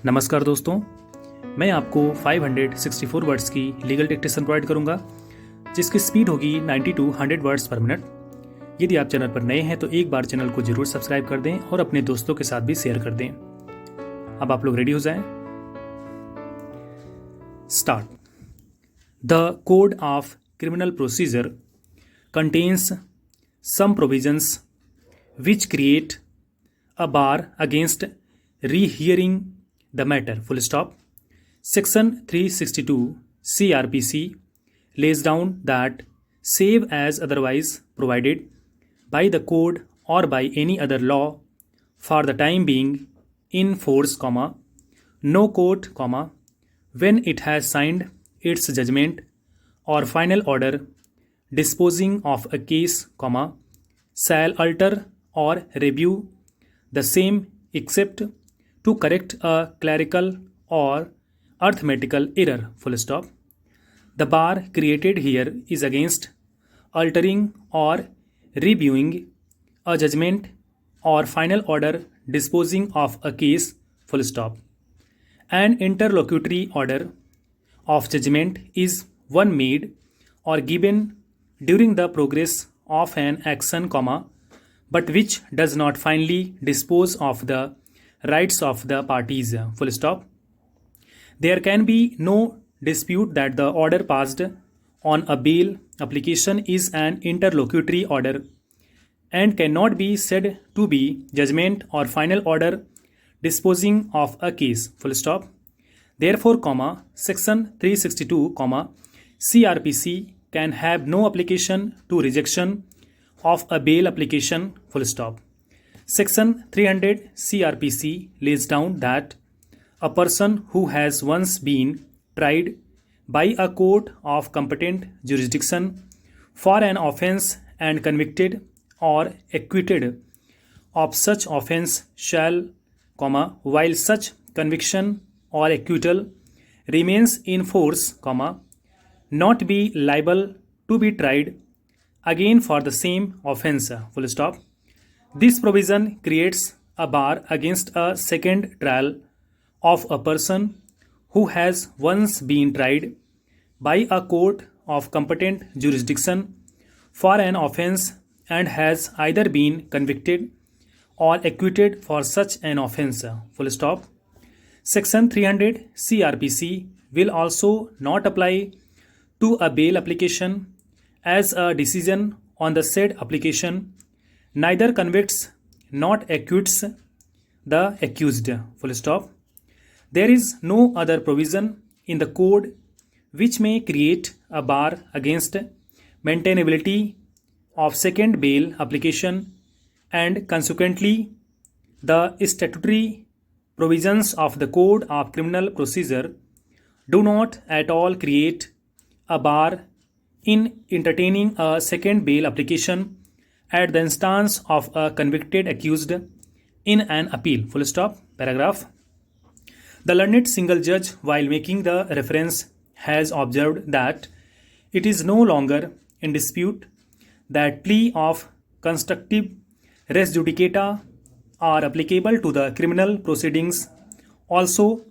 नमस्कार दोस्तों, मैं आपको 564 वर्ड्स की लीगल डिक्टेशन प्रोवाइड करूंगा जिसकी स्पीड होगी 90 टू 100 वर्ड्स पर मिनट। यदि आप चैनल पर नए हैं तो एक बार चैनल को जरूर सब्सक्राइब कर दें और अपने दोस्तों के साथ भी शेयर कर दें। अब आप लोग रेडी हो जाएं। Start. The code of criminal procedure contains some provisions which create a bar against rehearing the matter. Full stop. Section 362 CRPC lays down that save as otherwise provided by the code or by any other law for the time being in force, no court, when it has signed its judgment or final order disposing of a case, shall alter or review the same except to correct a clerical or arithmetical error. Full stop. The bar created here is against altering or reviewing a judgment or final order disposing of a case. Full stop. An interlocutory order of judgment is one made or given during the progress of an action, but which does not finally dispose of the rights of the parties. Full stop. There can be no dispute that the order passed on a bail application is an interlocutory order and cannot be said to be judgment or final order disposing of a case. Full stop. Therefore, section 362, CRPC can have no application to rejection of a bail application. Full stop. Section 300 CRPC lays down that a person who has once been tried by a court of competent jurisdiction for an offence and convicted or acquitted of such offence shall, while such conviction or acquittal remains in force, not be liable to be tried again for the same offence. Full stop. This provision creates a bar against a second trial of a person who has once been tried by a court of competent jurisdiction for an offence and has either been convicted or acquitted for such an offence. Full stop. Section 300 CRPC will also not apply to a bail application as a decision on the said application neither convicts nor acquits the accused. Full stop. There is no other provision in the code which may create a bar against maintainability of second bail application, and consequently the statutory provisions of the Code of Criminal Procedure do not at all create a bar in entertaining a second bail application at the instance of a convicted accused in an appeal. Full stop. Paragraph. The learned single judge, while making the reference, has observed that it is no longer in dispute that plea of constructive res judicata are applicable to the criminal proceedings also,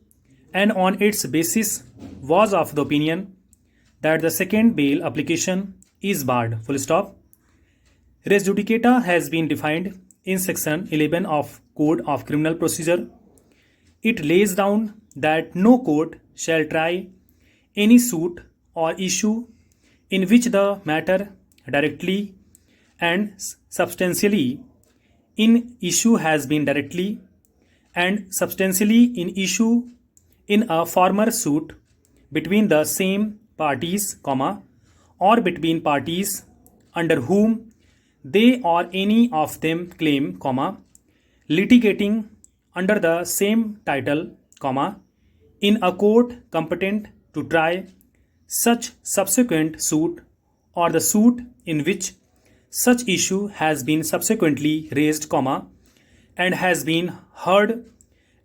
and on its basis was of the opinion that the second bail application is barred. Full stop. Res judicata has been defined in section 11 of Code of Criminal Procedure. It lays down that no court shall try any suit or issue in which the matter directly and substantially in issue has been directly and substantially in issue in a former suit between the same parties, or between parties under whom they or any of them claim, litigating under the same title, in a court competent to try such subsequent suit or the suit in which such issue has been subsequently raised, and has been heard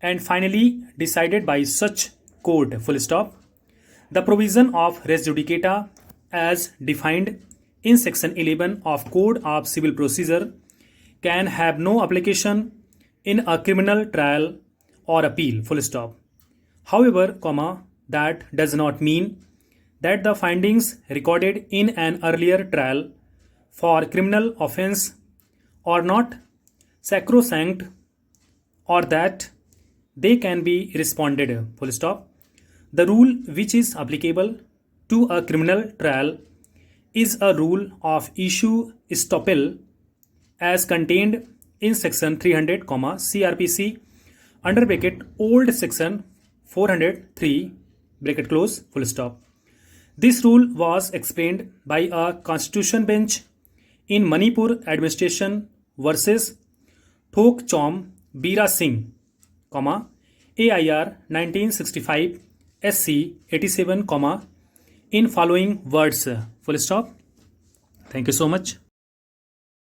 and finally decided by such court. Full stop. The provision of res judicata as defined in section 11 of Code of Civil Procedure can have no application in a criminal trial or appeal. Full stop. However, that does not mean that the findings recorded in an earlier trial for criminal offense are not sacrosanct or that they can be responded. Full stop. The rule which is applicable to a criminal trial is a rule of issue estoppel as contained in section 300, CRPC under bracket old section 403 bracket close full stop. This rule was explained by a constitution bench in Manipur administration versus Thokchom Bira Singh, AIR 1965 SC 87, in following words. Full stop. Thank you so much.